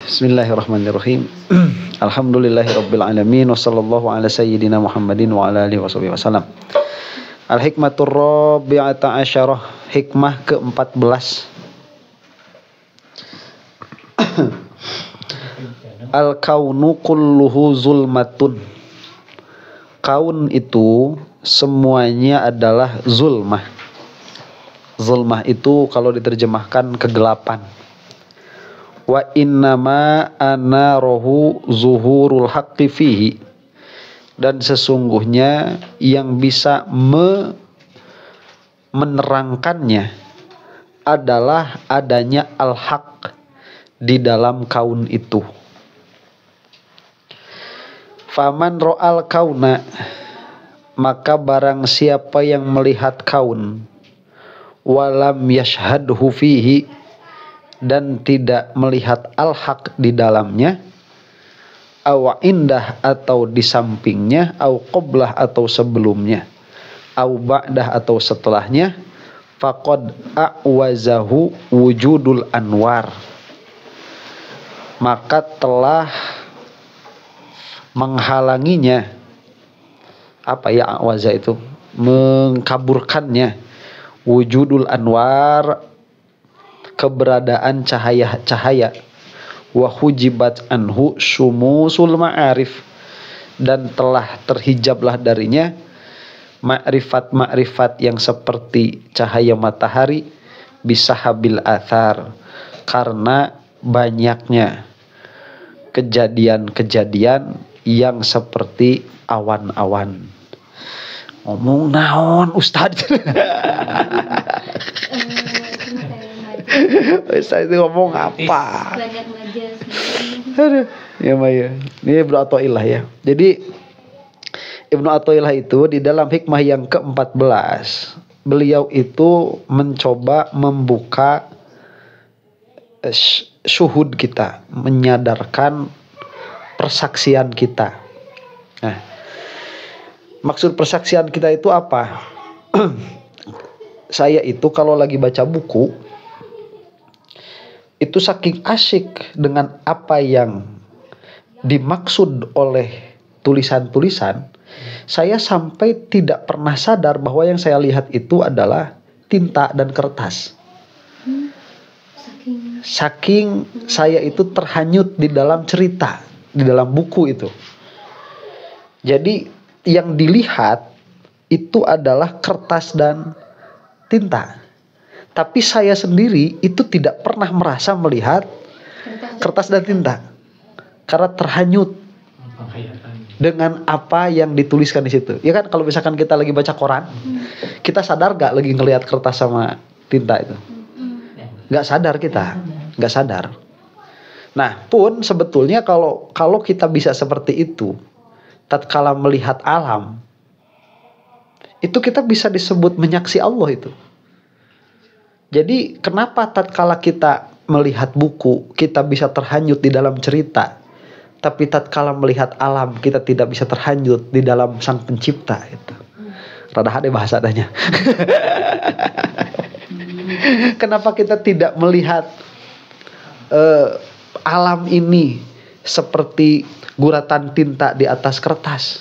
Bismillahirrahmanirrahim. Alhamdulillahirabbil alamin wa sallallahu ala sayyidina Muhammadin wa ala alihi wasallam. Al-hikmatur rabi'ata asyarah, hikmah ke-14. Al-kaunu kulluhu zulmatun. Kaun itu semuanya adalah zulmah. Zulmah itu kalau diterjemahkan kegelapan. Wa innama anarohu zuhurul haqqi fihi. Dan sesungguhnya yang bisa menerangkannya adalah adanya al-haq di dalam kaun itu. Faman ro'al kauna, maka barang siapa yang melihat kaun, walam yashhadhu fihi, dan tidak melihat al-haq di dalamnya, aw indah atau di sampingnya, aw qablah atau sebelumnya, aw ba'dah atau setelahnya, faqad a'wazahu wujudul anwar, maka telah menghalanginya, apa ya a'waza itu, mengkaburkannya, wujudul anwar, keberadaan cahaya-cahaya, wa hujibat anhu syumusul ma'arif, dan telah terhijablah darinya ma'rifat-ma'rifat yang seperti cahaya matahari, bisahabil athar, karena banyaknya kejadian-kejadian yang seperti awan-awan. Ngomong naon Ustaz? Ustaz itu ngomong apa? Aduh, ya Maya. Ini Ibnu Athaillah ya. Jadi Ibnu Athaillah itu di dalam hikmah yang ke-14, beliau itu mencoba membuka syuhud kita, menyadarkan persaksian kita. Nah, maksud persaksian kita itu apa? Saya itu kalau lagi baca buku, itu saking asyik dengan apa yang dimaksud oleh tulisan-tulisan, saya sampai tidak pernah sadar bahwa yang saya lihat itu adalah tinta dan kertas. Saking saya itu terhanyut di dalam cerita, di dalam buku itu. Jadi yang dilihat itu adalah kertas dan tinta. Tapi saya sendiri itu tidak pernah merasa melihat kertas dan tinta, karena terhanyut dengan apa yang dituliskan di situ. Ya kan, kalau misalkan kita lagi baca koran, kita sadar gak lagi ngelihat kertas sama tinta itu? Gak sadar kita, gak sadar. Nah, pun sebetulnya kalau kita bisa seperti itu, tatkala melihat alam, itu kita bisa disebut menyaksi Allah itu. Jadi kenapa tatkala kita melihat buku kita bisa terhanyut di dalam cerita, tapi tatkala melihat alam kita tidak bisa terhanyut di dalam Sang Pencipta itu. Rada hade bahasa adanya. Kenapa kita tidak melihat alam ini seperti guratan tinta di atas kertas?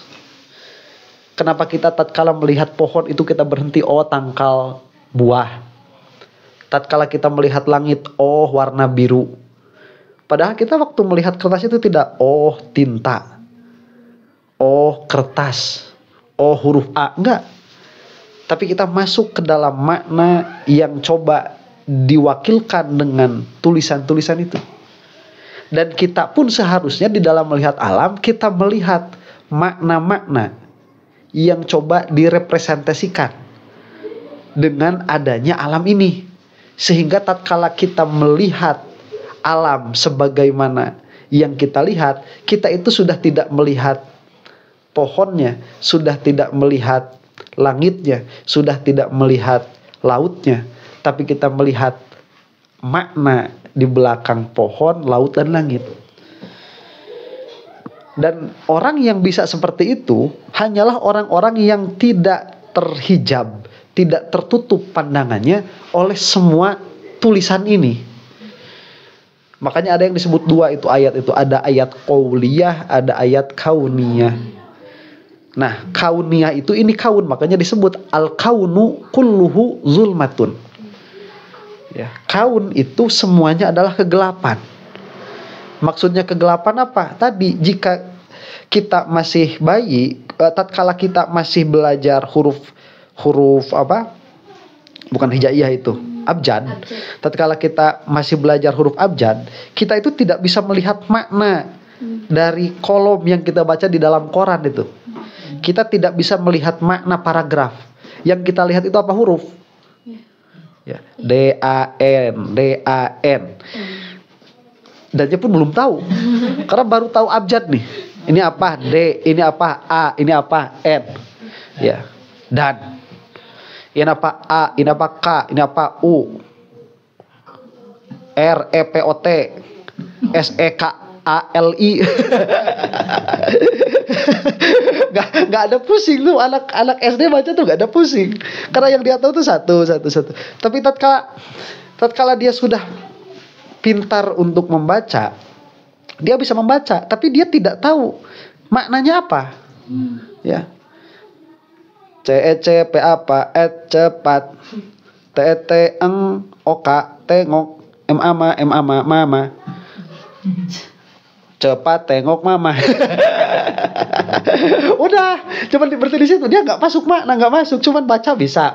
Kenapa kita tatkala melihat pohon itu kita berhenti, oh tangkal buah. Tatkala kita melihat langit, oh warna biru. Padahal kita waktu melihat kertas itu tidak, oh tinta, oh kertas, oh huruf A, enggak. Tapi kita masuk ke dalam makna yang coba diwakilkan dengan tulisan-tulisan itu. Dan kita pun seharusnya di dalam melihat alam, kita melihat makna-makna yang coba direpresentasikan dengan adanya alam ini. Sehingga tatkala kita melihat alam sebagaimana yang kita lihat, kita itu sudah tidak melihat pohonnya, sudah tidak melihat langitnya, sudah tidak melihat lautnya, tapi kita melihat makna di belakang pohon, laut, dan langit. Dan orang yang bisa seperti itu hanyalah orang-orang yang tidak terhijab, tidak tertutup pandangannya oleh semua tulisan ini. Makanya ada yang disebut dua itu ayat itu. Ada ayat qauliyah, ada ayat kauniyah. Nah, kauniyah itu ini kaun, makanya disebut al-kaunu kulluhu zulmatun. Ya, kaun itu semuanya adalah kegelapan. Maksudnya kegelapan apa? Tadi jika kita masih bayi, tatkala kita masih belajar huruf apa? Bukan hijaiyah itu, abjad. Tatkala kita masih belajar huruf abjad, kita itu tidak bisa melihat makna dari kolom yang kita baca di dalam koran itu. Kita tidak bisa melihat makna paragraf. Yang kita lihat itu apa? Huruf. Ya, D-A-N, D-A-N. Dan dia pun belum tahu. Karena baru tahu abjad nih. Ini apa? D, ini apa? A, ini apa? N. Ya. Dan ini apa? A, ini apa? K, ini apa? U. R, E, P, O, T. S, E, K, A, L, I. Gak ada pusing tuh anak SD baca tuh, gak ada pusing. Karena yang dia tahu tuh satu. Tapi tatkala dia sudah pintar untuk membaca, dia bisa membaca, tapi dia tidak tahu maknanya apa. Ya. C E C P apa? Cepat. T E T eng oka tengok. M A ma mama. Cepat tengok mama. Udah, cuman berarti di situ dia nggak masuk makna, nggak masuk, cuman baca bisa.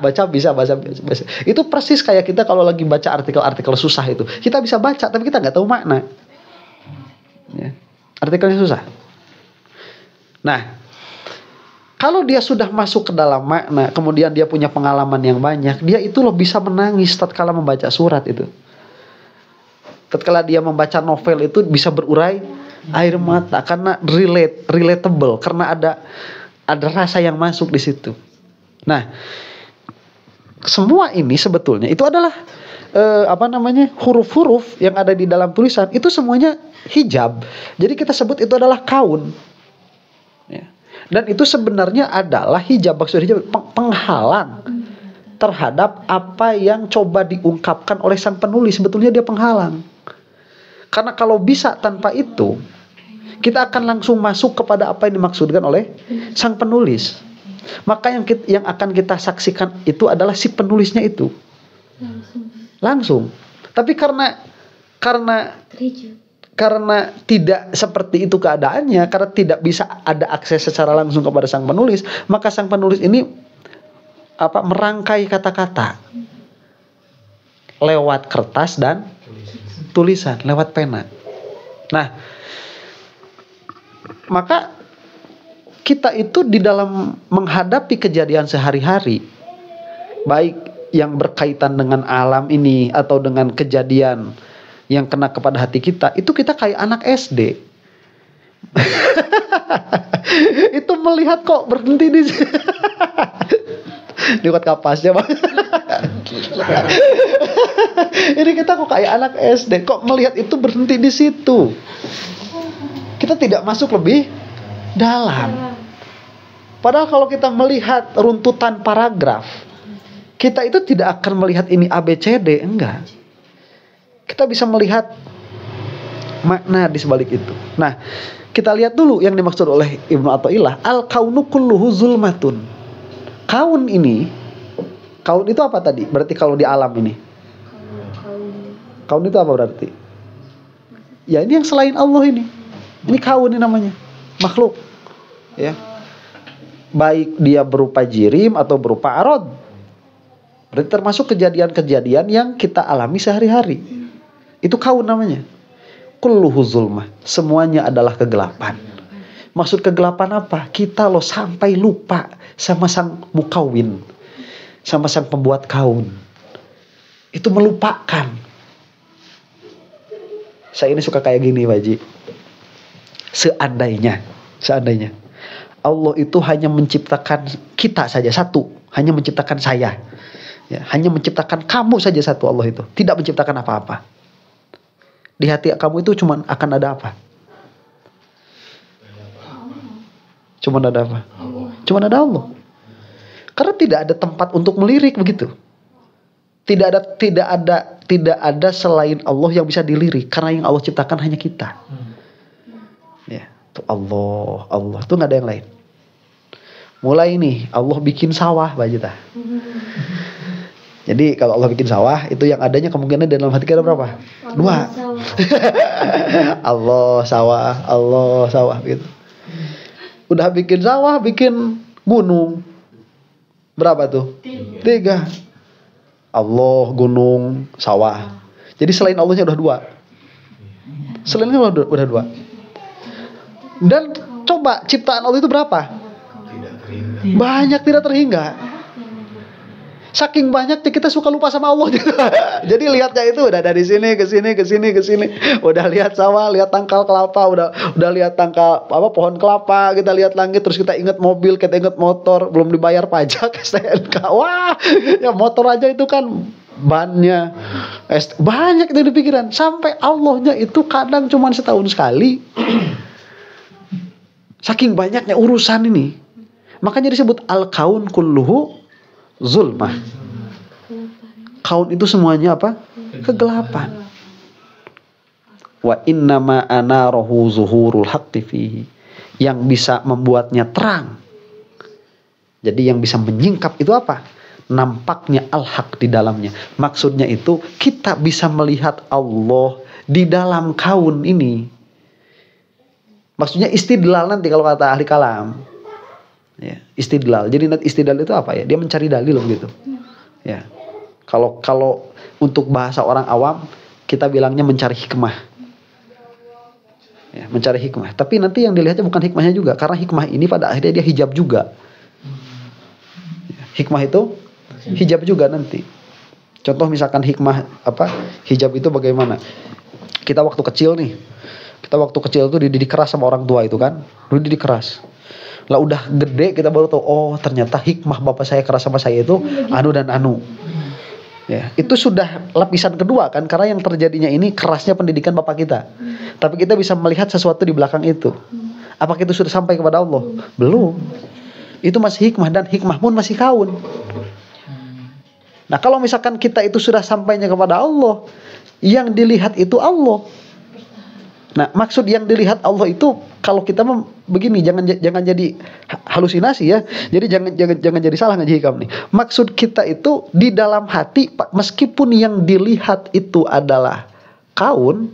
Itu persis kayak kita kalau lagi baca artikel-artikel susah itu, kita bisa baca tapi kita nggak tahu makna. Ya. Artikelnya susah. Nah, kalau dia sudah masuk ke dalam makna, kemudian dia punya pengalaman yang banyak, dia itu loh bisa menangis tatkala membaca surat itu. Tatkala dia membaca novel itu bisa berurai air mata karena relatable, karena ada rasa yang masuk di situ. Nah, semua ini sebetulnya itu adalah huruf-huruf yang ada di dalam tulisan itu semuanya hijab. Jadi kita sebut itu adalah kaun. Ya. Dan itu sebenarnya adalah hijab, maksud hijab penghalang terhadap apa yang coba diungkapkan oleh sang penulis. Sebetulnya dia penghalang. Karena kalau bisa tanpa itu, kita akan langsung masuk kepada apa yang dimaksudkan oleh sang penulis. Maka yang akan kita saksikan itu adalah si penulisnya itu. Langsung. Tapi karena tidak seperti itu keadaannya, karena tidak bisa ada akses secara langsung kepada sang penulis, maka sang penulis ini merangkai kata-kata lewat kertas dan tulisan, lewat pena. Nah, maka kita itu di dalam menghadapi kejadian sehari-hari, baik yang berkaitan dengan alam ini atau dengan kejadian yang kena kepada hati kita, itu kita kayak anak SD. Itu melihat kok berhenti di lewat kapasnya, Bang. Ini kita kok kayak anak SD, kok melihat itu berhenti di situ. Kita tidak masuk lebih dalam. Padahal kalau kita melihat runtutan paragraf, kita itu tidak akan melihat ini A B C D, enggak. Kita bisa melihat makna di sebalik itu. Nah, kita lihat dulu yang dimaksud oleh Ibnu Athaillah, al-kaunu kulluhu zulmatun. Kaun itu apa tadi? Berarti kalau di alam ini. Kaun itu apa berarti? Ya ini yang selain Allah ini. Ini kaun ini namanya. Makhluk. Ya. Baik dia berupa jirim atau berupa arad. Berarti termasuk kejadian-kejadian yang kita alami sehari-hari. Itu kaun namanya. Kulluhu zulmah. Semuanya adalah kegelapan. Maksud kegelapan apa? Kita loh sampai lupa sama sang mukawin, sama sang pembuat kaun. Itu melupakan. Saya ini suka kayak gini, Pak Haji. Seandainya Allah itu hanya menciptakan kita saja satu, hanya menciptakan saya, ya, hanya menciptakan kamu saja satu, Allah itu tidak menciptakan apa-apa. Di hati kamu itu cuma akan ada apa? Cuma ada apa? Cuma ada Allah. Karena tidak ada tempat untuk melirik begitu. Tidak ada tidak ada selain Allah yang bisa dilirik, karena yang Allah ciptakan hanya kita. Ya, tuh Allah tuh nggak ada yang lain. Mulai nih Allah bikin sawah, Mbak Jita. Jadi kalau Allah bikin sawah, itu yang adanya kemungkinan dalam hati kita berapa? 2. Allah sawah gitu. Udah bikin sawah, bikin gunung. Berapa tuh? 3. Allah, gunung, sawah. Jadi selain Allahnya udah 2. Selainnya udah 2. Dan coba ciptaan Allah itu berapa? Banyak, tidak terhingga. Saking banyaknya kita suka lupa sama Allah gitu. Jadi lihatnya itu udah dari sini ke sini. Udah lihat sawah, lihat tangkal kelapa, udah lihat tangkal pohon kelapa, kita lihat langit, terus kita ingat mobil, kita ingat motor, belum dibayar pajak STNK. Wah, ya motor aja itu kan bannya banyak itu di pikiran. Sampai Allahnya itu kadang cuma setahun sekali. Saking banyaknya urusan ini. Makanya disebut al-kaun kulluhu zulmah. Kaun itu semuanya apa? Kegelapan. Wa innama anarahu zuhurul haqqi fihi. Yang bisa membuatnya terang. Jadi yang bisa menyingkap itu apa? Nampaknya al-haq di dalamnya. Maksudnya itu kita bisa melihat Allah di dalam kaun ini. Maksudnya istidlal nanti kalau kata ahli kalam. Ya, istidlal. Jadi istidlal itu apa ya? Dia mencari dalil gitu. Ya. Kalau untuk bahasa orang awam kita bilangnya mencari hikmah. Ya, mencari hikmah. Tapi nanti yang dilihatnya bukan hikmahnya juga, karena hikmah ini pada akhirnya dia hijab juga. Ya, hikmah itu hijab juga nanti. Contoh misalkan hikmah hijab itu bagaimana? Kita waktu kecil tuh dididik keras sama orang tua itu kan. Dididik keras. Lah udah gede kita baru tahu, oh ternyata hikmah bapak saya keras sama saya itu anu dan anu. Ya, itu sudah lapisan kedua kan, karena yang terjadinya ini kerasnya pendidikan bapak kita. Tapi kita bisa melihat sesuatu di belakang itu. Apakah itu sudah sampai kepada Allah? Belum. Itu masih hikmah, dan hikmah pun masih kaun. Nah, kalau misalkan kita itu sudah sampainya kepada Allah, yang dilihat itu Allah. Nah, maksud yang dilihat Allah itu kalau kita begini, jangan jadi halusinasi ya. Jadi jangan jadi salah ngaji hikam nih. Maksud kita itu di dalam hati, meskipun yang dilihat itu adalah kaun,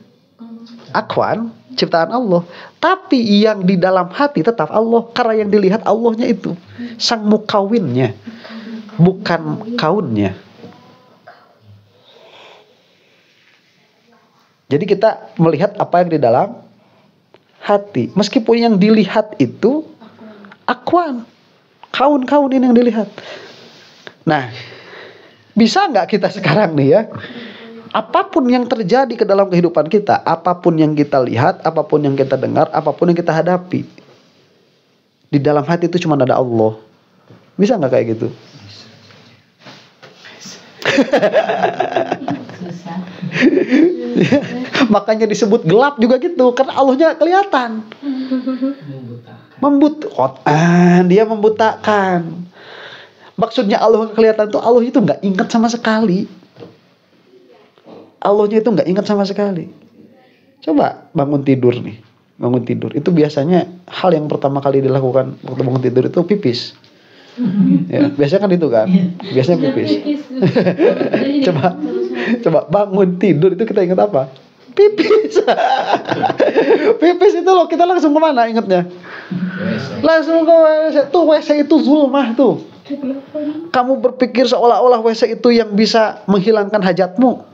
akwan, ciptaan Allah, tapi yang di dalam hati tetap Allah, karena yang dilihat Allahnya itu sang mukawinnya, bukan kaunnya. Jadi kita melihat apa yang di dalam hati. Meskipun yang dilihat itu akwan, kaun-kaun ini yang dilihat. Nah, bisa nggak kita sekarang nih ya, apapun yang terjadi ke dalam kehidupan kita, apapun yang kita lihat, apapun yang kita dengar, apapun yang kita hadapi, di dalam hati itu cuma ada Allah. Bisa nggak kayak gitu? Ya, makanya disebut gelap juga gitu, karena Allahnya kelihatan. Dia membutakan. Maksudnya Allah kelihatan tuh, Allah itu nggak ingat sama sekali. Allahnya itu nggak ingat sama sekali. Coba bangun tidur nih, bangun tidur itu biasanya hal yang pertama kali dilakukan waktu bangun tidur itu pipis. Ya, biasanya kan itu kan, biasanya pipis. Coba bangun tidur itu kita ingat apa? Pipis. Pipis itu loh, kita langsung kemana ingatnya? Langsung ke WC. Tuh WC itu zulmah tuh. Kamu berpikir seolah-olah WC itu yang bisa menghilangkan hajatmu,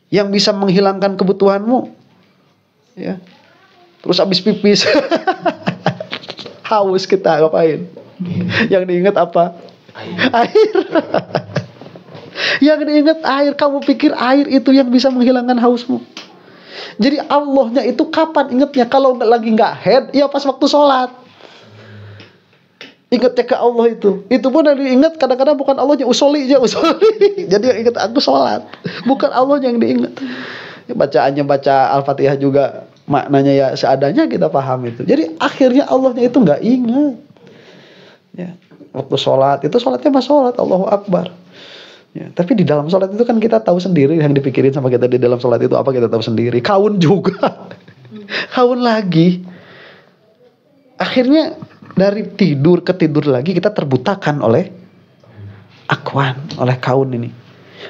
yang bisa menghilangkan kebutuhanmu. Ya. Terus habis pipis haus kita ngapain? Yang diingat apa? Air. Yang diingat air. Kamu pikir air itu yang bisa menghilangkan hausmu? Jadi Allahnya itu kapan ingatnya? Kalau lagi nggak head, ya pas waktu sholat. Ingatnya ke Allah itu. Itu pun yang diingat kadang-kadang bukan Allahnya, usoli. Jadi yang ingat aku sholat, bukan Allah yang diingat. Ya, bacaannya baca Al-Fatihah juga maknanya ya seadanya kita paham itu. Jadi akhirnya Allahnya itu nggak ingat. Ya, waktu sholat itu sholatnya mas sholat Allahu Akbar. Ya, tapi di dalam sholat itu kan kita tahu sendiri yang dipikirin sama kita di dalam sholat itu apa, kita tahu sendiri. Kaun juga, kaun lagi. Akhirnya dari tidur ke tidur lagi kita terbutakan oleh akwan, oleh kaun ini.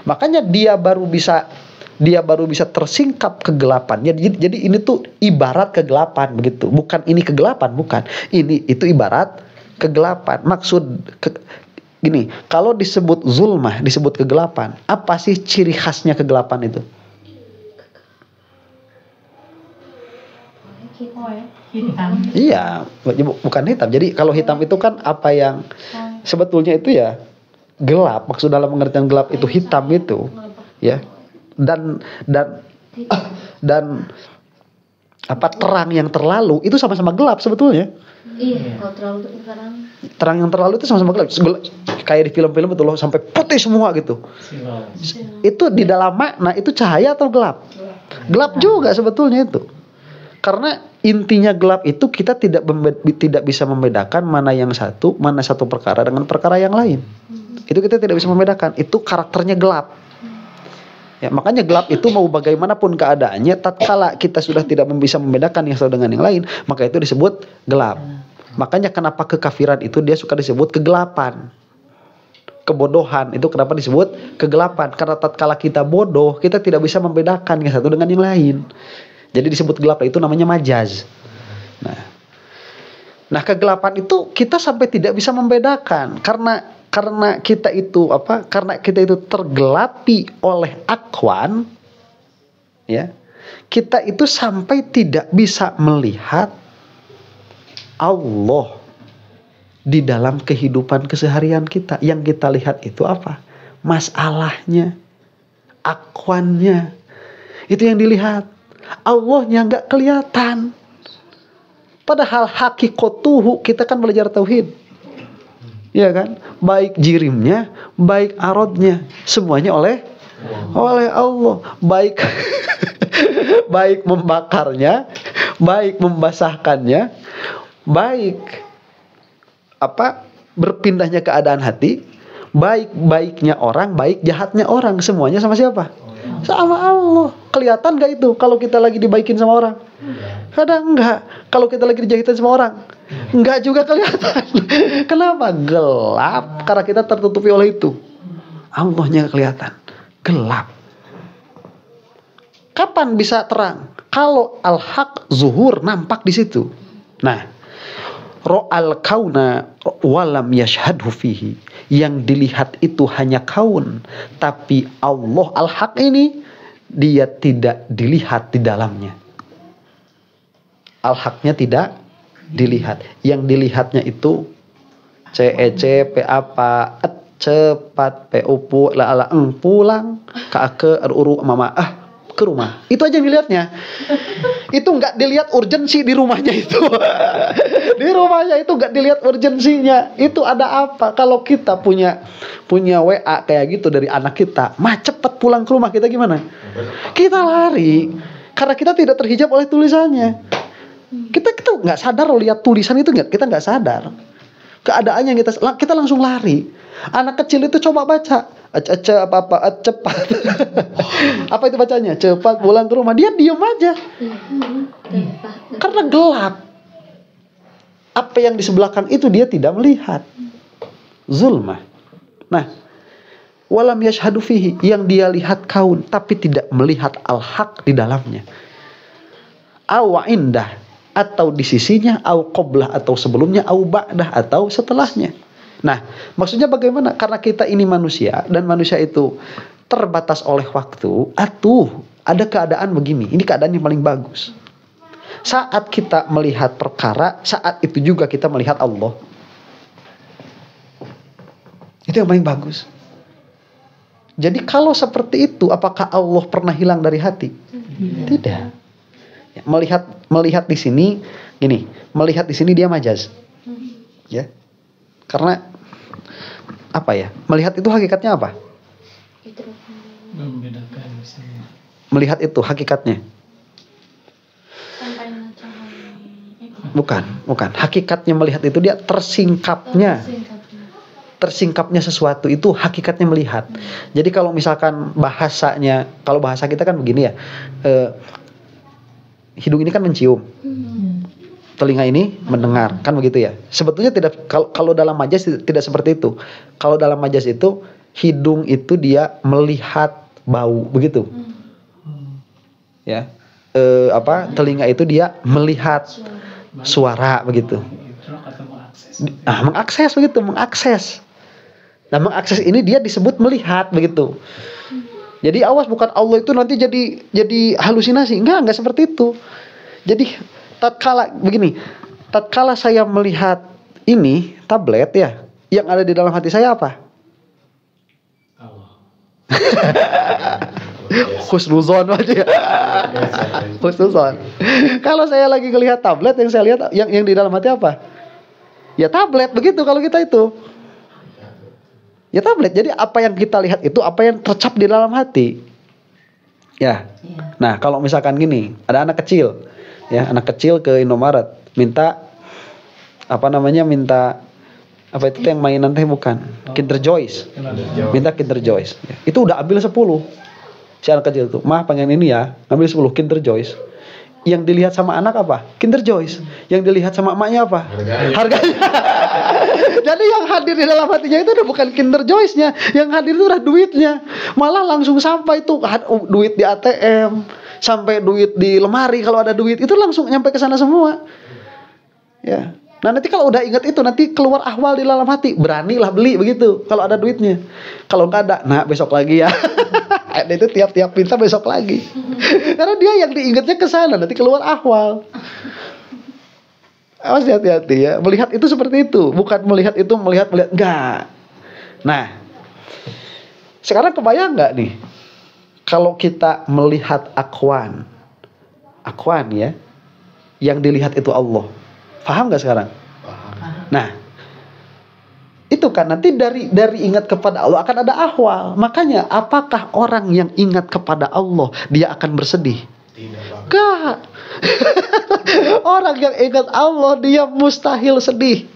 Makanya dia baru bisa tersingkap kegelapan. Jadi ini tuh ibarat kegelapan begitu. Bukan ini kegelapan, bukan. Itu ibarat kegelapan. Gini, kalau disebut zulmah, disebut kegelapan, apa sih ciri khasnya kegelapan itu? Hitam. Iya, bukan hitam. Jadi kalau hitam itu kan apa yang sebetulnya itu ya gelap. Maksud dalam pengertian gelap itu hitam itu, ya. Dan apa terang yang terlalu itu sama-sama gelap sebetulnya. Iya, kalau terlalu terang. Terang yang terlalu itu sama-sama gelap. Kayak di film-film itu loh sampai putih semua gitu. Itu di dalam makna itu cahaya atau gelap? Gelap juga sebetulnya itu. Karena intinya gelap itu kita tidak bisa membedakan mana satu perkara dengan perkara yang lain. Itu kita tidak bisa membedakan. Itu karakternya gelap. Ya, makanya gelap itu mau bagaimanapun keadaannya, tatkala kita sudah tidak bisa membedakan yang satu dengan yang lain, maka itu disebut gelap. Makanya kenapa kekafiran itu dia suka disebut kegelapan. Kebodohan itu kenapa disebut kegelapan? Karena tatkala kita bodoh, kita tidak bisa membedakan yang satu dengan yang lain. Jadi disebut gelap, itu namanya majaz. Nah, kegelapan itu kita sampai tidak bisa membedakan karena kita itu tergelapi oleh akwan, ya. Kita itu sampai tidak bisa melihat Allah di dalam kehidupan keseharian kita. Yang kita lihat itu apa? Masalahnya, akwannya. Itu yang dilihat. Allahnya nggak kelihatan. Padahal hakikotuhu, kita kan belajar tauhid. Ya kan? Baik jirimnya, baik arodnya, semuanya oleh Allah. Baik baik membakarnya, baik membasahkannya, baik berpindahnya keadaan hati, baik-baiknya orang, baik jahatnya orang, semuanya sama siapa? Sama Allah. Kelihatan gak itu kalau kita lagi dibaikin sama orang? Kadang enggak. Kalau kita lagi dijahitin sama orang, enggak juga kelihatan. Kenapa? Gelap. Karena kita tertutupi oleh itu. Allahnya kelihatan. Gelap. Kapan bisa terang? Kalau al-haq zuhur, nampak di situ. Nah, ro'al kauna walam yashhadhu fihi. Yang dilihat itu hanya kaun, tapi Allah al-haq ini dia tidak dilihat di dalamnya. Al-haqnya tidak dilihat. Yang dilihatnya itu CEC, PAPA, cepat, PUPU, pulang, ke uru mama, ke rumah. Itu aja yang dilihatnya. Itu nggak dilihat urgensi di rumahnya itu. Di rumahnya itu nggak dilihat urgensinya. Itu ada apa? Kalau kita punya WA kayak gitu dari anak kita, cepet pulang ke rumah, kita gimana? Kita lari. Karena kita tidak terhijab oleh tulisannya. Kita nggak sadar lihat tulisan itu, kita nggak sadar. Keadaannya kita langsung lari. Anak kecil itu coba baca. Cepat. Apa itu bacanya? Cepat pulang ke rumah. Dia diam aja. Karena gelap. Apa yang di sebelah kan itu dia tidak melihat. Zulmah. Nah, walam yashhadu fihi, yang dia lihat kaun tapi tidak melihat al-haq di dalamnya. Aw indah, atau di sisinya, au qablah, atau sebelumnya, au ba'dah, atau setelahnya. Nah, maksudnya bagaimana? Karena kita ini manusia, dan manusia itu terbatas oleh waktu. Ada keadaan begini. Ini keadaan yang paling bagus. Saat kita melihat perkara, saat itu juga kita melihat Allah. Itu yang paling bagus. Jadi kalau seperti itu, apakah Allah pernah hilang dari hati? Tidak. Ya, melihat di sini, gini, melihat di sini dia majaz. Ya. Karena apa ya? Melihat itu hakikatnya apa? Melihat itu hakikatnya. Bukan. Hakikatnya melihat itu dia tersingkapnya. tersingkapnya sesuatu itu hakikatnya melihat. Jadi kalau misalkan bahasanya, kalau bahasa kita kan begini ya, hidung ini kan mencium, telinga ini mendengar, kan begitu ya. Sebetulnya tidak, kalau dalam majas tidak seperti itu. Kalau dalam majas itu hidung itu dia melihat bau, begitu. Ya, telinga itu dia melihat suara, begitu. Nah, mengakses begitu, mengakses. Nah, mengakses ini dia disebut melihat, begitu. Jadi awas, bukan Allah itu nanti jadi halusinasi. Enggak seperti itu. Jadi tatkala saya melihat ini tablet ya, yang ada di dalam hati saya apa? Allah. Husnuzon aja ya. Husnuzon. Kalau saya lagi ngelihat tablet, yang saya lihat yang di dalam hati apa? Ya tablet, begitu kalau kita itu. Ya tablet. Jadi apa yang kita lihat itu apa yang tercap di dalam hati. Ya. Nah, kalau misalkan gini, ada anak kecil. Ya, anak kecil ke Indomaret, minta itu yang mainan teh bukan? Kinder Joys. Minta Kinder Joys. Ya. Itu udah ambil 10. Si anak kecil tuh, "Mah, pengen ini ya." Ambil 10 Kinder Joys. Yang dilihat sama anak apa? Kinder Joys. Yang dilihat sama emaknya apa? Harganya. Jadi yang hadir di dalam hatinya itu udah bukan Kinder Joys-nya, yang hadir itu udah duitnya. Malah langsung sampai itu duit di ATM, sampai duit di lemari kalau ada duit, itu langsung nyampe ke sana semua. Ya. Nah, nanti kalau udah ingat itu, nanti keluar ahwal di dalam hati, beranilah beli begitu kalau ada duitnya. Kalau nggak ada, nah besok lagi ya. Ada itu tiap-tiap minta besok lagi. Karena dia yang diingatnya ke sana, nanti keluar ahwal. Awas, hati-hati ya. Melihat itu seperti itu, bukan melihat itu melihat enggak. Nah, sekarang kebayang nggak nih kalau kita melihat akwan ya, yang dilihat itu Allah. Paham nggak sekarang? Paham. Nah, itu kan nanti dari ingat kepada Allah akan ada ahwal. Makanya apakah orang yang ingat kepada Allah dia akan bersedih? Tidak. Enggak. Orang yang ingat Allah dia mustahil sedih.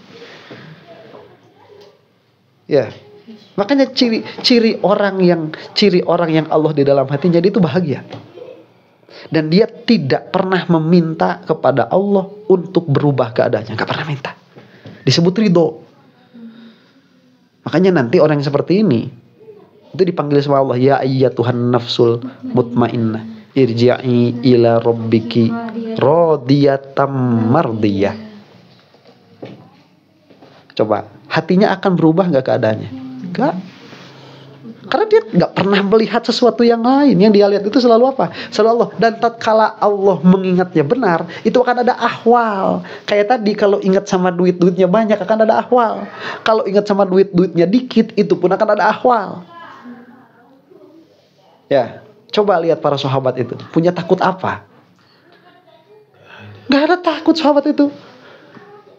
Ya. Makanya ciri orang yang Allah di dalam hatinya dia itu bahagia. Dan dia tidak pernah meminta kepada Allah untuk berubah keadaannya, enggak pernah minta. Disebut ridho. Makanya nanti orang yang seperti ini itu dipanggil sama Allah, ya ayyatuhan nafsul mutmainnah, irji'i ila rabbiki radiyatan mardiyah. Coba, hatinya akan berubah enggak keadaannya? Enggak. Karena dia nggak pernah melihat sesuatu yang lain. Yang dia lihat itu selalu apa? Selalu Allah. Dan tatkala Allah mengingatnya benar, itu akan ada ahwal. Kayak tadi, kalau ingat sama duitnya banyak akan ada ahwal. Kalau ingat sama duitnya dikit, itu pun akan ada ahwal. Ya, coba lihat para sahabat itu. Punya takut apa? Nggak ada takut sahabat itu.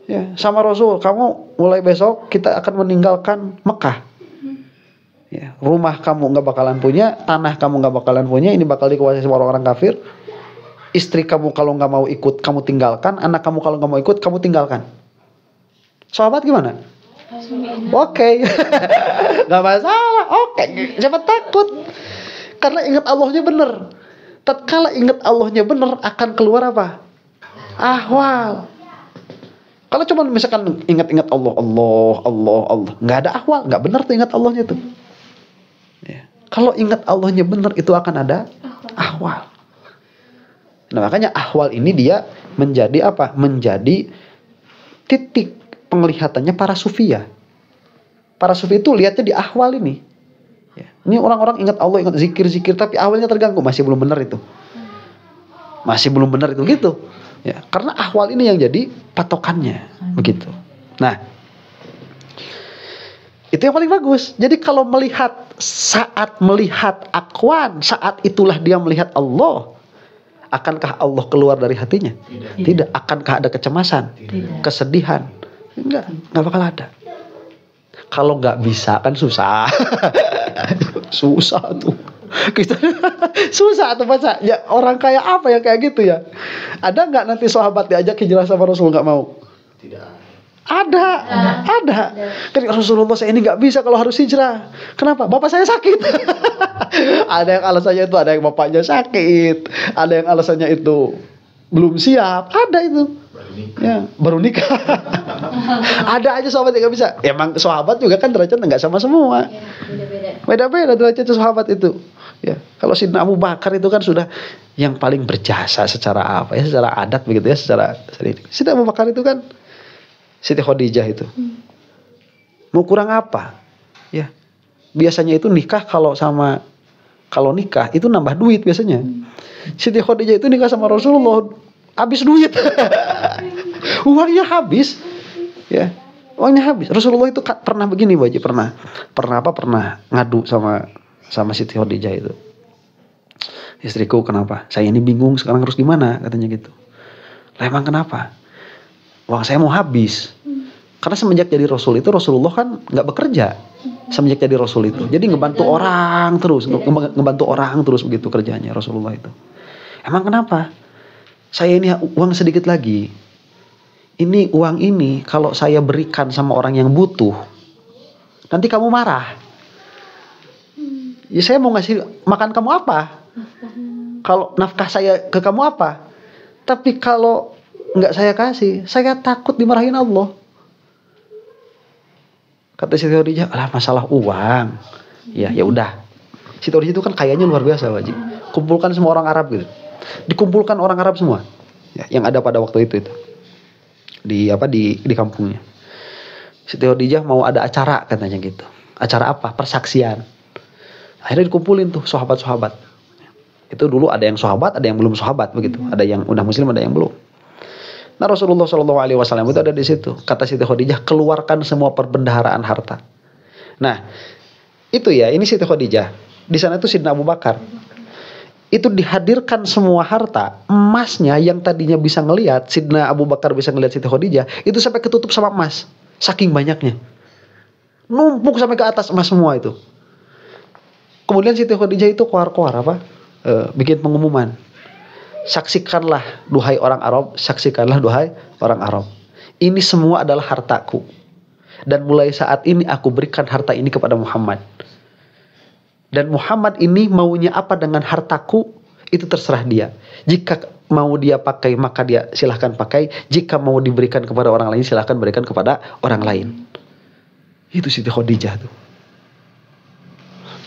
Ya, sama Rasul, kamu mulai besok kita akan meninggalkan Mekah. Ya, rumah kamu nggak bakalan punya, tanah kamu nggak bakalan punya, ini bakal dikuasai sama orang-orang kafir. Istri kamu kalau nggak mau ikut, kamu tinggalkan. Anak kamu kalau nggak mau ikut, kamu tinggalkan. Sahabat gimana? Oke. Nggak masalah. Oke. Siapa takut? Karena ingat Allahnya benar. Tatkala ingat Allahnya benar, akan keluar apa? Ahwal. Kalau cuma misalkan ingat-ingat Allah, nggak ada ahwal, nggak benar tuh ingat Allahnya tuh. Ya. Kalau ingat Allahnya benar, itu akan ada ahwal. Nah, makanya ahwal ini dia menjadi apa? Menjadi titik penglihatannya para sufi ya. Para sufi itu lihatnya di ahwal ini. Ya. Ini orang-orang ingat Allah, ingat zikir-zikir, tapi awalnya terganggu, masih belum benar itu. Masih belum benar itu gitu. Ya, karena ahwal ini yang jadi patokannya, begitu. Nah, itu yang paling bagus. Jadi kalau saat melihat akwan, saat itulah dia melihat Allah. Akankah Allah keluar dari hatinya? Tidak. Akankah ada kecemasan? Tidak. Kesedihan? Enggak bakal ada. Kalau nggak bisa kan susah. Susah tuh. Kita susah tuh baca. Ya, orang kayak apa yang kayak gitu ya? Ada nggak nanti sahabat diajak hijrah sama Rasul nggak mau? Tidak. Ada. Kan Rasulullah, saya ini nggak bisa kalau harus hijrah. Kenapa? Bapak saya sakit. Ada yang alasannya itu, ada yang bapaknya sakit, ada yang alasannya itu belum siap, ada itu. Baru nikah. Ada aja sahabat yang nggak bisa. Emang sahabat juga kan derajatnya nggak sama semua. Beda-beda derajat sahabat itu. Ya, kalau Sidna Abu Bakar itu kan sudah yang paling berjasa secara apa ya, secara adat begitu ya, secara Sidna Abu Bakar itu kan Siti Khadijah itu. Mau kurang apa? Ya. Biasanya itu nikah kalau nikah itu nambah duit biasanya. Siti Khadijah itu nikah sama Rasulullah habis duit. Uangnya habis. Ya. Uangnya habis. Rasulullah itu pernah begini, Bu Haji, pernah ngadu sama Siti Khadijah itu. Istriku kenapa? Saya ini bingung sekarang harus gimana, katanya gitu. Lah emang kenapa? Uang saya mau habis. Karena semenjak jadi Rasul itu Rasulullah kan nggak bekerja. Semenjak jadi Rasul itu, jadi ngebantu orang terus begitu kerjanya Rasulullah itu. Emang kenapa? Saya ini uang sedikit lagi. Ini uang ini kalau saya berikan sama orang yang butuh, nanti kamu marah. Ya saya mau ngasih makan kamu apa? Kalau nafkah saya ke kamu apa? Tapi kalau nggak saya kasih, saya takut dimarahin Allah. Kata Siti Khadijah, alah masalah uang. Ya udah. Siti Khadijah itu kan kayanya luar biasa, wajib. Kumpulkan semua orang Arab gitu. Dikumpulkan orang Arab semua. Ya, yang ada pada waktu itu. Di kampungnya. Siti Khadijah mau ada acara katanya gitu. Acara apa? Persaksian. Akhirnya dikumpulin tuh sahabat-sahabat. Itu dulu ada yang sahabat, ada yang belum sahabat begitu. Ada yang udah muslim, ada yang belum. Nah Rasulullah SAW itu ada di situ. Kata Siti Khadijah, keluarkan semua perbendaharaan harta. Nah itu ya, ini Siti Khadijah. Di sana itu Sidna Abu Bakar. Itu dihadirkan semua harta. Emasnya yang tadinya bisa ngelihat, Sidna Abu Bakar bisa ngelihat Siti Khadijah, itu sampai ketutup sama emas. Saking banyaknya. Numpuk sampai ke atas emas semua itu. Kemudian Siti Khadijah itu koar-koar bikin pengumuman. Saksikanlah duhai orang Arab, saksikanlah duhai orang Arab. Ini semua adalah hartaku. Dan mulai saat ini aku berikan harta ini kepada Muhammad. Dan Muhammad ini maunya apa dengan hartaku, itu terserah dia. Jika mau dia pakai, maka dia silahkan pakai. Jika mau diberikan kepada orang lain, silahkan berikan kepada orang lain. Itu Siti Khadijah tuh.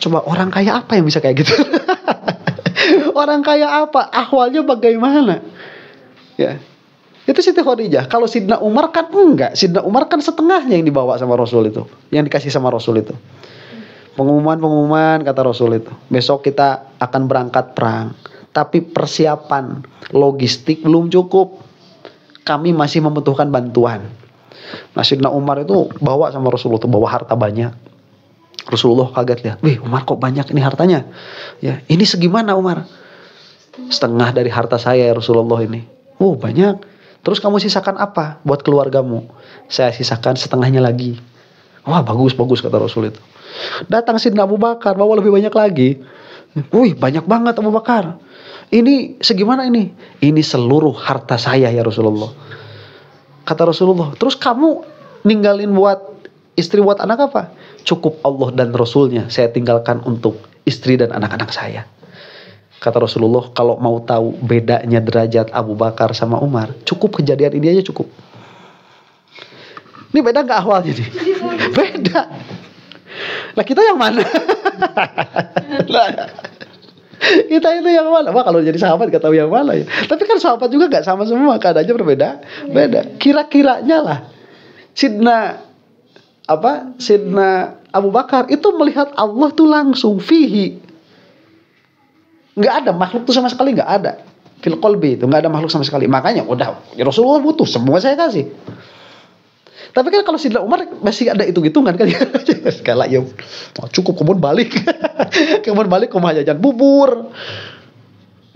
Coba orang kaya apa yang bisa kayak gitu? Orang kaya apa? Ahwalnya bagaimana? Ya. Itu Siti Khadijah. Kalau Sidna Umar kan enggak. Sidna Umar kan setengahnya yang dibawa sama Rasul itu. Yang dikasih sama Rasul itu. Pengumuman kata Rasul itu. Besok kita akan berangkat perang. Tapi persiapan logistik belum cukup. Kami masih membutuhkan bantuan. Nah Sidna Umar itu bawa sama Rasulullah itu. Bawa harta banyak. Rasulullah kaget lihat. Wih Umar kok banyak ini hartanya. Ya, ini segimana Umar? Setengah dari harta saya ya Rasulullah ini. Oh banyak. Terus kamu sisakan apa buat keluargamu? Saya sisakan setengahnya lagi. Wah bagus kata Rasul itu. Datang Sidna Abu Bakar bawa lebih banyak lagi. Wih banyak banget Abu Bakar. Ini segimana ini? Ini seluruh harta saya ya Rasulullah. Kata Rasulullah. Terus kamu ninggalin buat istri, buat anak apa? Cukup Allah dan Rasulnya saya tinggalkan untuk istri dan anak-anak saya. Kata Rasulullah, kalau mau tahu bedanya derajat Abu Bakar sama Umar, cukup kejadian ini aja cukup. Ini beda gak awalnya nih? Beda. Lah kita yang mana? Kita itu yang mana? Wah kalau jadi sahabat gak tahu yang mana ya. Tapi kan sahabat juga gak sama semua, keadaannya berbeda. Beda. Kira-kiranya lah Sidna Abu Bakar itu melihat Allah tuh langsung fihi. Nggak ada makhluk tuh sama sekali, nggak ada. Fil qalbi itu nggak ada makhluk sama sekali. Makanya udah ya Rasulullah butuh semua saya kasih. Tapi kan kalau Sidna Umar masih ada hitung-hitungan kan. Sekali ya cukup kemudian balik. Kemudian balik ke rumah jajan bubur.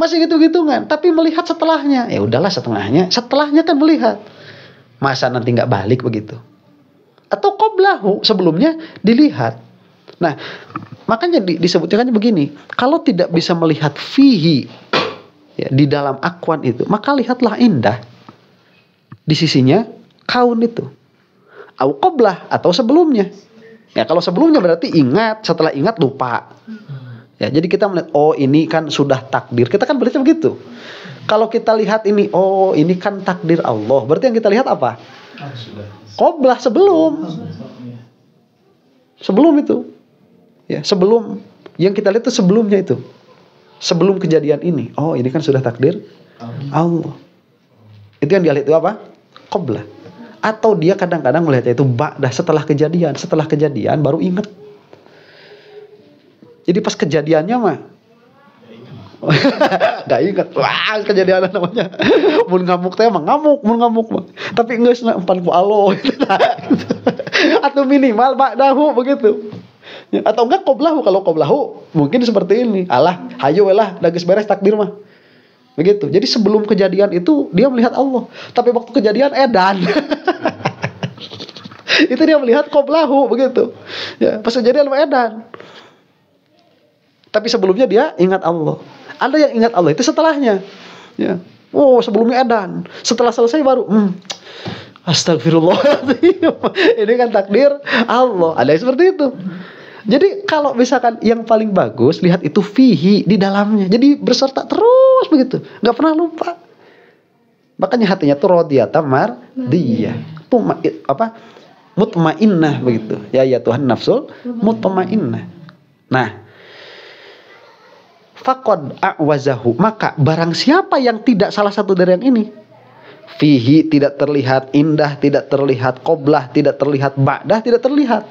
Masih hitung-hitungan. Tapi melihat setelahnya. Ya udahlah setengahnya. Setelahnya kan melihat. Masa nanti nggak balik begitu. Atau qablahu sebelumnya dilihat. Nah, makanya disebutkan begini, kalau tidak bisa melihat fihi ya, di dalam akwan itu, maka lihatlah indah di sisinya kaun itu. au qablah atau sebelumnya. Ya kalau sebelumnya berarti ingat, setelah ingat lupa. Ya jadi kita melihat oh ini kan sudah takdir. Kita kan berarti begitu. Kalau kita lihat ini oh ini kan takdir Allah. Berarti yang kita lihat apa? Qablah sebelum. Sebelum itu. Ya, sebelum yang kita lihat itu sebelumnya itu. Sebelum kejadian ini. Oh, ini kan sudah takdir Allah. Itu yang dia lihat itu apa? Qablah. Atau dia kadang-kadang melihatnya itu ba'dah setelah kejadian. Setelah kejadian baru ingat. Jadi pas kejadiannya mah gak ingat. Wah, kejadian namanya. Mun ngamuk teh mah ngamuk, mun ngamuk mah. Tapi geus empan ku Allah gitu. Atau minimal ba'dahu begitu. Ya, atau enggak qoblahu. Kalau qoblahu mungkin seperti ini. Alah, hayo lah, dah geus beres takdir mah. Begitu. Jadi sebelum kejadian itu dia melihat Allah. Tapi waktu kejadian edan. Itu dia melihat qoblahu begitu. Ya, pas kejadian edan. Tapi sebelumnya dia ingat Allah. Ada yang ingat Allah itu setelahnya. Ya. Oh, sebelumnya edan. Setelah selesai baru astagfirullahaladzim. Ini kan takdir Allah. Ada yang seperti itu. Jadi kalau misalkan yang paling bagus lihat itu fihi di dalamnya. Jadi berserta terus begitu, nggak pernah lupa. Makanya hatinya tuh radiyatan mardiyah. Mutmainnah begitu. Ya Tuhan nafsul mutmainnah. Nah, faqad a'wazahu, maka barang siapa yang tidak salah satu dari yang ini, fihi tidak terlihat, indah tidak terlihat, qoblah tidak terlihat, ba'dah tidak terlihat.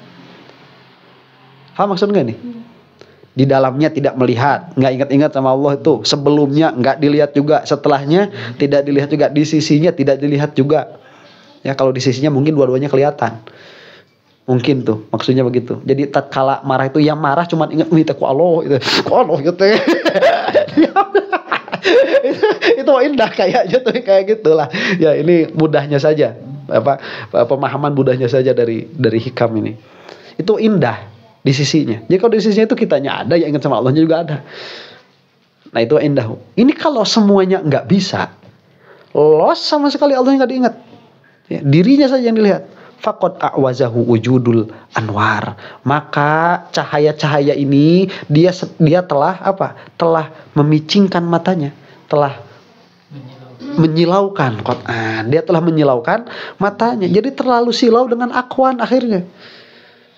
Paham maksudnya nih? Di dalamnya tidak melihat, nggak ingat-ingat sama Allah itu. Sebelumnya nggak dilihat juga, setelahnya tidak dilihat juga, di sisinya tidak dilihat juga. Ya kalau di sisinya mungkin dua-duanya kelihatan. Mungkin tuh maksudnya begitu. Jadi tatkala marah itu yang marah cuma ingat ku Allah itu. Ku Allah gitu. Itu indah kayaknya tuh kayak gitulah. Ya ini mudahnya saja. Pemahaman mudahnya saja dari hikam ini. Itu indah di sisinya. Jadi kalau di sisinya itu kitanya ada, yang ingat sama Allahnya juga ada. Nah itu indah. Ini kalau semuanya nggak bisa, lost sama sekali Allahnya nggak diingat. Ya, dirinya saja yang dilihat. Faqad a'wazahu wujudul anwar. Maka cahaya-cahaya ini dia telah apa? Telah memicingkan matanya, telah menyilaukan Quran. Dia telah menyilaukan matanya. Jadi terlalu silau dengan akwan akhirnya.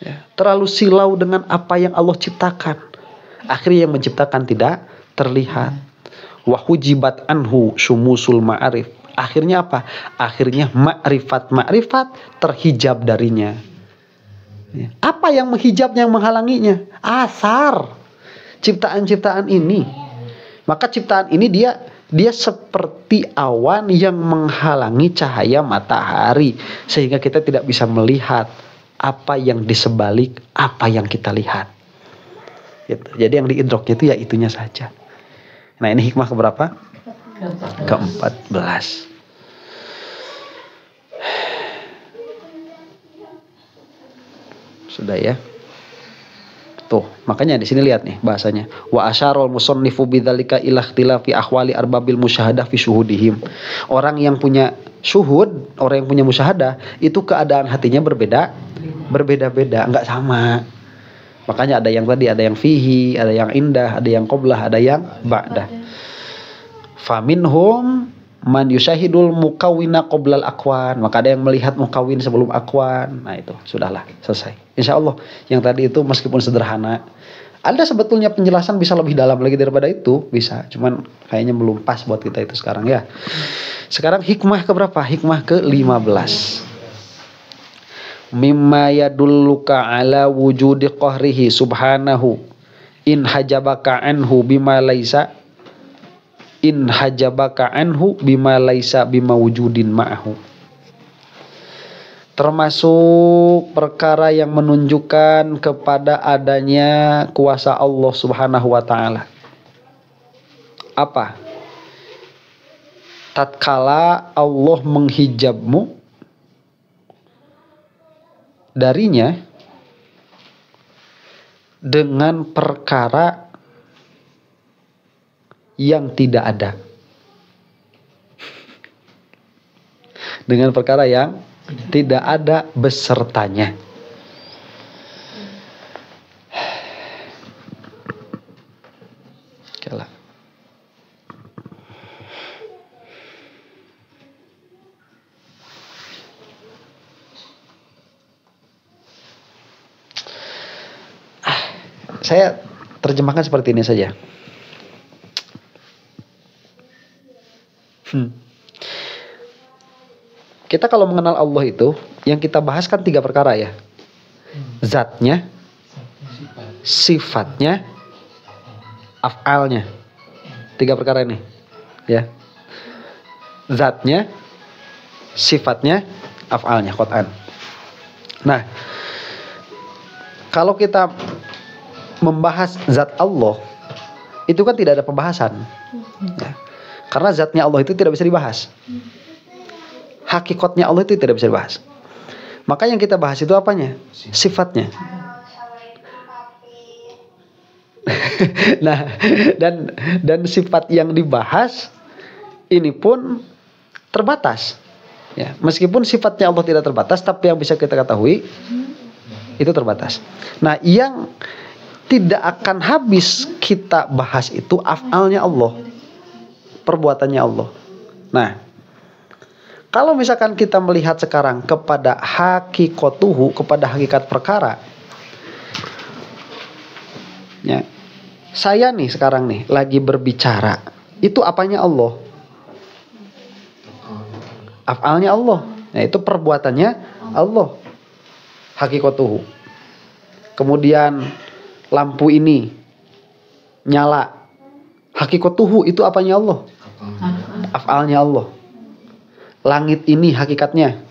Ya, terlalu silau dengan apa yang Allah ciptakan. Akhirnya yang menciptakan tidak terlihat. Wa hujibat anhu syumusul ma'arif. Akhirnya apa? Akhirnya ma'rifat terhijab darinya. Ya. Apa yang menghijabnya, yang menghalanginya? Asar ciptaan-ciptaan ini. Maka ciptaan ini dia seperti awan yang menghalangi cahaya matahari, sehingga kita tidak bisa melihat apa yang di sebalik apa yang kita lihat. Gitu. Jadi yang diidroknya itu ya itunya saja. Nah ini hikmah keberapa? Ke-14. Sudah ya. Tuh, makanya di sini lihat nih bahasanya. Wa asyarul musannifu bidzalika ila ikhtilafi ahwali arbabil musyahadah fi syuhudihim. Orang yang punya syuhud, orang yang punya musyahadah, itu keadaan hatinya berbeda-beda, enggak sama. Makanya ada yang tadi, ada yang fihi, ada yang indah, ada yang qoblah, ada yang ba'dah. Faminhum man yusyahidul mukawwina qoblal akwan. Maka ada yang melihat mukawwin sebelum akwan. Nah itu sudahlah selesai. Insya Allah yang tadi itu meskipun sederhana, ada sebetulnya penjelasan bisa lebih dalam lagi daripada itu, bisa. Cuman kayaknya belum pas buat kita itu sekarang ya. Sekarang hikmah keberapa? Hikmah ke-15. Mimma yadulluka ala wujudi qahrihi subhanahu in hajabaka anhu bima laisa bima wujudin ma'ahu. Termasuk perkara yang menunjukkan kepada adanya kuasa Allah Subhanahu wa ta'ala. Apa? Tatkala Allah menghijabmu darinya dengan perkara yang tidak ada. Dengan perkara yang Tidak ada besertanya. Oke lah. Saya terjemahkan seperti ini saja. Kita kalau mengenal Allah itu, yang kita bahas kan 3 perkara ya. Zatnya, sifatnya, af'alnya. 3 perkara ini. Ya. Zatnya, sifatnya, af'alnya, qot'an. Nah, kalau kita membahas zat Allah, itu kan tidak ada pembahasan. Ya. Karena zatnya Allah itu tidak bisa dibahas. Hakikatnya Allah itu tidak bisa dibahas. Maka yang kita bahas itu apanya? Sifatnya. Nah, dan sifat yang dibahas ini pun terbatas. Ya, meskipun sifatnya Allah tidak terbatas, tapi yang bisa kita ketahui itu terbatas. Nah, yang tidak akan habis kita bahas itu af'alnya Allah, perbuatannya Allah. Nah, kalau misalkan kita melihat sekarang kepada hakikatuhu, kepada hakikat perkara, ya, saya nih sekarang nih lagi berbicara, itu apanya Allah? Af'alnya Allah. Nah, itu perbuatannya Allah, hakikatuhu. Kemudian lampu ini nyala, hakikatuhu, itu apanya Allah? Af'alnya Allah. Langit ini hakikatnya,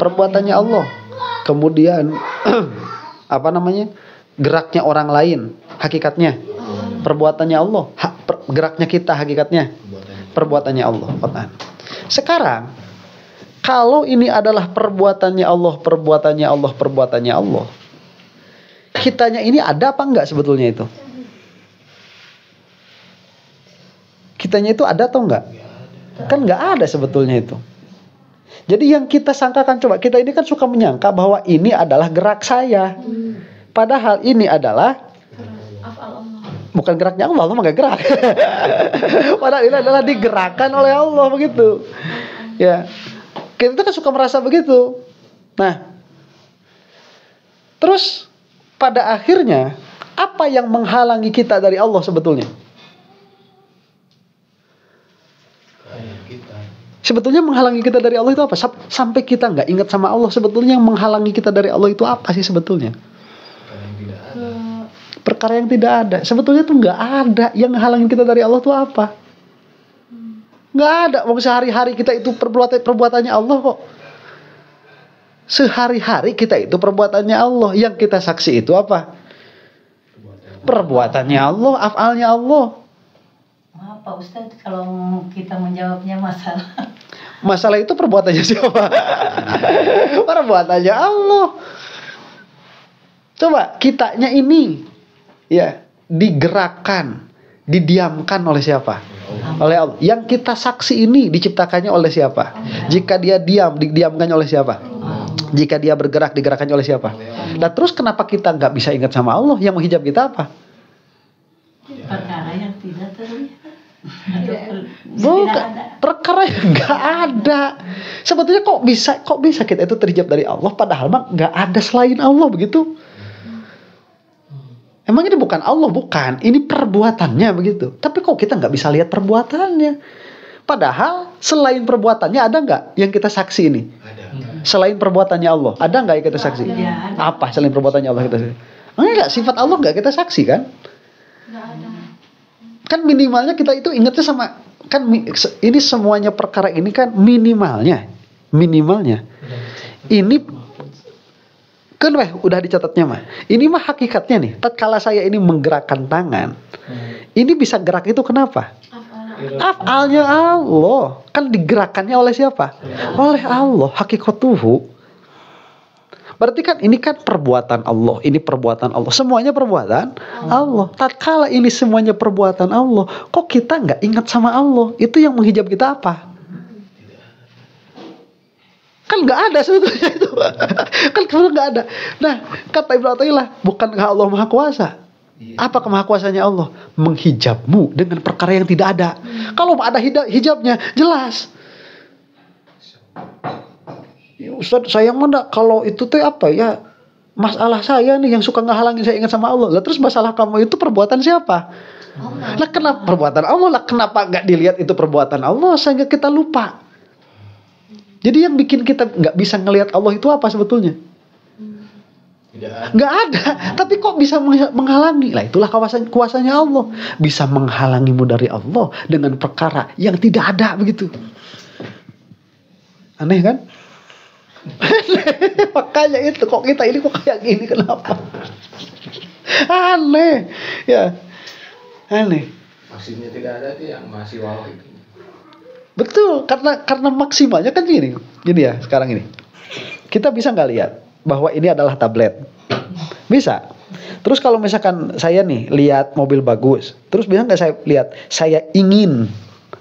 perbuatannya Allah. Kemudian apa namanya, geraknya orang lain hakikatnya, perbuatannya Allah. Geraknya kita hakikatnya, perbuatannya Allah. Sekarang kalau ini adalah perbuatannya Allah, perbuatannya Allah, perbuatannya Allah, kitanya ini ada apa enggak sebetulnya itu? Kitanya itu ada atau enggak? Kan enggak ada sebetulnya itu. Jadi yang kita sangkakan, coba, kita ini kan suka menyangka bahwa ini adalah gerak saya. Padahal ini adalah bukan geraknya Allah, Allah mah gak gerak. Padahal ini adalah digerakkan oleh Allah, begitu. Ya. Kita kan suka merasa begitu. Nah, terus pada akhirnya apa yang menghalangi kita dari Allah sebetulnya? Sebetulnya menghalangi kita dari Allah itu apa? Sampai kita nggak ingat sama Allah, sebetulnya yang menghalangi kita dari Allah itu apa sih sebetulnya? Perkara yang tidak ada. Sebetulnya tuh nggak ada. Yang menghalangi kita dari Allah itu apa? Nggak ada. Mau sehari-hari kita itu perbuatannya Allah kok. Sehari-hari kita itu perbuatannya Allah. Yang kita saksi itu apa? Perbuatannya Allah, af'alnya Allah. Pak Ustadz, kalau kita menjawabnya Masalah itu perbuatannya siapa? Perbuatannya Allah. Coba kitanya ini ya digerakkan, didiamkan oleh siapa? Oleh Allah. Yang kita saksi ini diciptakannya oleh siapa? Jika dia diam, didiamkannya oleh siapa? Jika dia bergerak, digerakkannya oleh siapa? Nah, terus kenapa kita nggak bisa ingat sama Allah? Yang menghijab kita apa? perkara yang tidak terlihat. Bukan, perkara yang nggak ada. Sebetulnya kok bisa kita itu terhijab dari Allah, padahal mah nggak ada selain Allah, begitu. Emang ini bukan Allah, bukan. Ini perbuatannya, begitu. Tapi kok kita nggak bisa lihat perbuatannya? Padahal selain perbuatannya ada nggak yang kita saksi ini? Ada. Selain perbuatannya Allah, ada nggak yang kita saksi? Apa selain perbuatannya Allah kita saksi? Enggak, sifat Allah nggak kita saksi kan? Kan minimalnya kita itu ingatnya sama, kan ini semuanya perkara ini kan minimalnya ini kan udah dicatatnya mah. Ini mah hakikatnya nih. Tatkala saya ini menggerakkan tangan, ini bisa gerak itu kenapa? Af'alnya Allah. Kan digerakkannya oleh siapa? Oleh Allah. Hakikatuhu. Berarti kan ini kan perbuatan Allah. Ini perbuatan Allah. Semuanya perbuatan Allah. Tatkala ini semuanya perbuatan Allah, kok kita nggak ingat sama Allah? Itu yang menghijab kita apa? Kan nggak ada sebetulnya itu. Kan sebetulnya nggak ada. Nah, kata Ibnu Athaillah, bukankah Allah Maha Kuasa? Apa kemahakuasaannya Allah? Menghijabmu dengan perkara yang tidak ada. Kalau ada hijabnya, jelas. Ya, Ustaz, saya mana kalau itu teh apa ya? Masalah saya nih yang suka ngehalangin saya ingat sama Allah. Lah terus masalah kamu itu perbuatan siapa? Lah kenapa perbuatan Allah? Lah kenapa nggak dilihat itu perbuatan Allah sehingga kita lupa? Jadi yang bikin kita nggak bisa ngelihat Allah itu apa sebetulnya? Nggak ada. Tapi kok bisa menghalangi? Lah itulah kuasanya Allah. Bisa menghalangimu dari Allah dengan perkara yang tidak ada begitu. Aneh kan? Makanya itu kok kita ini kok kayak gini, kenapa? Aneh. Ya. Aneh. Maksudnya tidak ada itu yang masih walau itu. Betul, karena maksimalnya kan gini. Gini ya, sekarang ini. Kita bisa nggak lihat bahwa ini adalah tablet? Bisa. Terus kalau misalkan saya nih lihat mobil bagus, terus bisa nggak saya lihat saya ingin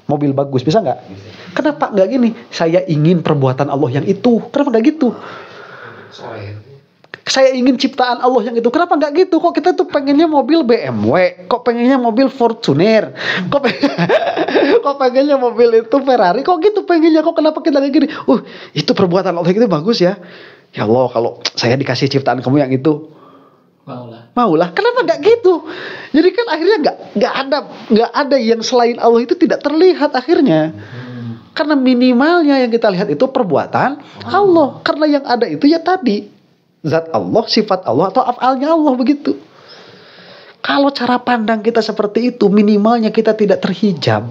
mobil bagus, bisa nggak? Kenapa nggak gini? Saya ingin perbuatan Allah yang itu. Kenapa nggak gitu? Saya ingin ciptaan Allah yang itu. Kenapa nggak gitu? Kok kita tuh pengennya mobil BMW? Kok pengennya mobil Fortuner? Kok pengennya mobil itu Ferrari? Kok gitu pengennya? Kok kenapa kita kayak gini? Itu perbuatan Allah itu bagus ya. Ya Allah, kalau saya dikasih ciptaan kamu yang itu, maulah. Kenapa nggak gitu? Jadi kan akhirnya nggak ada yang selain Allah itu tidak terlihat akhirnya. Karena minimalnya yang kita lihat itu perbuatan Allah. Karena yang ada itu ya tadi zat Allah, sifat Allah atau af'alnya Allah begitu. Kalau cara pandang kita seperti itu, minimalnya kita tidak terhijab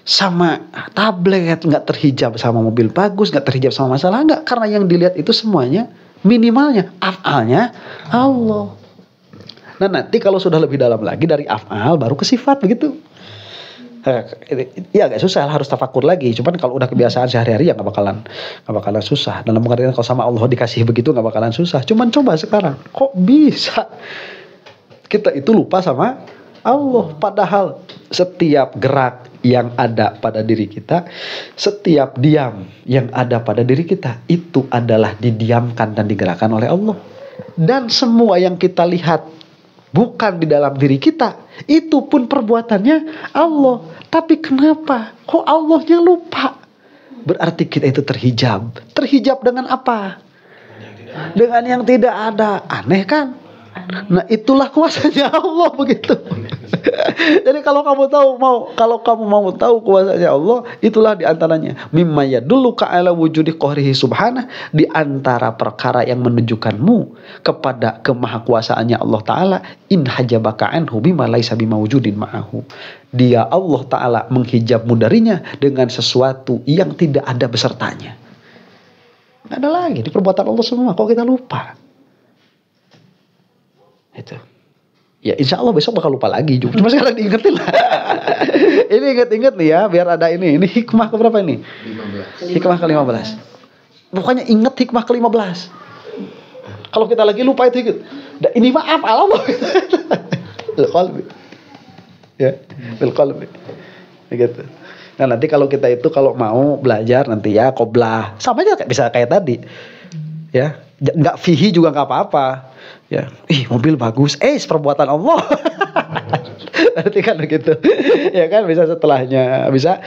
sama tablet, nggak terhijab sama mobil bagus, nggak terhijab sama masalah, nggak. Karena yang dilihat itu semuanya minimalnya af'alnya Allah. Nah nanti kalau sudah lebih dalam lagi dari af'al baru ke sifat begitu. Ya agak susah, harus tafakur lagi. Cuman kalau udah kebiasaan sehari-hari ya nggak bakalan susah. Dalam pengertian kalau sama Allah dikasih begitu nggak bakalan susah. Cuman coba sekarang, kok bisa kita itu lupa sama Allah? Padahal setiap gerak yang ada pada diri kita, setiap diam yang ada pada diri kita, itu adalah didiamkan dan digerakkan oleh Allah. Dan semua yang kita lihat bukan di dalam diri kita, itu pun perbuatannya Allah. Tapi kenapa kok Allahnya lupa? Berarti kita itu terhijab. Terhijab dengan apa? Dengan yang tidak ada. Aneh kan? Nah itulah kuasanya Allah begitu. Jadi kalau kamu mau tahu kuasanya Allah, itulah diantaranya mimma yadullu ka'ala wujudi qahrihi subhanah, diantara perkara yang menunjukkanmu kepada kemahakuasaannya Allah Ta'ala. In hajabaka anhu bima laisa bimawujudin ma'ahu, dia Allah Ta'ala menghijabmu darinya dengan sesuatu yang tidak ada besertanya. Nggak ada lagi di perbuatan Allah semua. Kok kita lupa? Itu. Ya insya Allah besok bakal lupa lagi. Cuma sekarang diingetin lah. Ini inget-inget nih ya, biar ada ini. Ini hikmah keberapa ini? 15. Hikmah ke-15. Pokoknya inget hikmah ke-15. Kalau kita lagi lupa itu inget. Ini maaf Allah. Bil qalbi. Ya, bil qalbi. Begitu. Nah nanti kalau kita itu kalau mau belajar nanti ya qoblah. Sama aja bisa kayak tadi. Ya, nggak fihi juga nggak apa-apa. Ya, mobil bagus, perbuatan Allah. Berarti kan begitu. Ya kan bisa setelahnya, bisa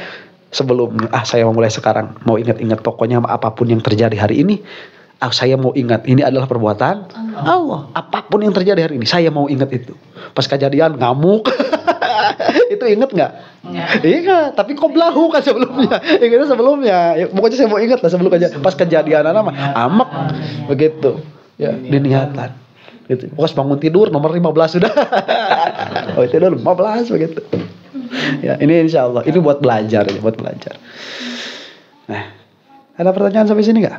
sebelumnya. Saya mau mulai sekarang, mau ingat-ingat pokoknya apapun yang terjadi hari ini, saya mau ingat ini adalah perbuatan Allah. Apapun yang terjadi hari ini, saya mau ingat itu. Pas kejadian ngamuk, itu ingat nggak? Ingat, tapi qoblahu kan sebelumnya. Ingatnya sebelumnya. Ya, pokoknya saya mau ingat lah sebelum pas kejadian amak begitu. Ya, diniatan. Gitu. Pokoknya bangun tidur nomor 15 sudah. Oh tidur 15 begitu. Ya ini insya Allah ini buat belajar ya, buat belajar. Nah, ada pertanyaan sampai sini nggak?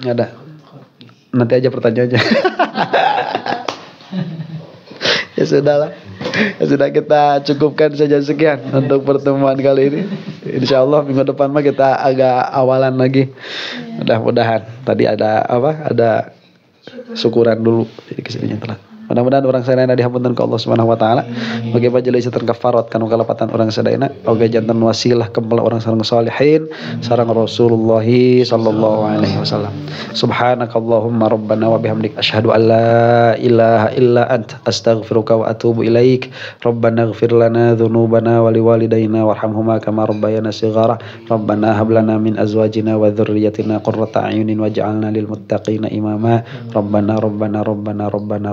Nggak ada. Nanti aja pertanyaannya. Ya sudahlah. Ya sudah, kita cukupkan saja sekian untuk pertemuan kali ini. Insya Allah minggu depan mah kita agak awalan lagi. Mudah-mudahan tadi ada syukuran dulu. Jadi kesininya telat. Mudah-mudahan orang sadayana dihampunkeun ka Allah Subhanahu wa taala. Bagi majelis teu kafarat kana kalapatan orang sadayana, oge janten wasilah kempel orang sareng salihin sareng Rasulullah sallallahu alaihi wasallam. Subhanakallahumma rabbana wa bihamdik asyhadu an la ilaha illa anta astaghfiruka wa atubu ilaik. Rabbana ighfir lana dzunubana wa liwalidayna warhamhuma kama rabbayana shighara. Rabbana hab lana min azwajina wa dzurriyyatina qurrata a'yunin waj'alna lil muttaqina imama.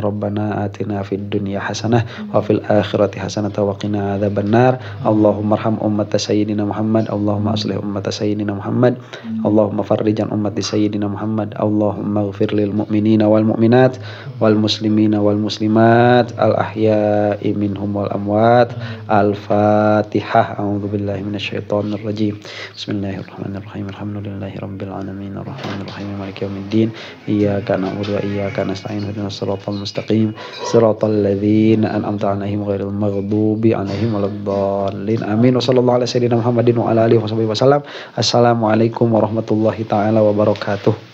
Rabbana atina fid dunya hasanah wa fil akhirati hasanah wa qina adzabannar. Allahumma arham ummata sayyidina Muhammad. Allahumma aslih ummata sayyidina Muhammad. Allahumma farrijan ummati sayyidina Muhammad. Allahumma ighfir lil mu'minina wal mu'minat wal muslimina wal muslimat al ahya'i minhum wal amwat. Al-Fatihah. A'udzu billahi minasyaitonir rajim. Bismillahirrahmanirrahim. Alhamdulillahi rabbil alamin arrahmanir rahim maliki yaumiddin. Iyyaka na'budu wa iyyaka nasta'in ihdinas siratal mustaqim siratal ladzina an'amta 'alaihim ghairil maghdubi 'alaihim waladdallin. Amin. Wa sallallahu ala sayyidina Muhammadin wa ala alihi wasallam. Assalamualaikum warahmatullahi taala wabarakatuh.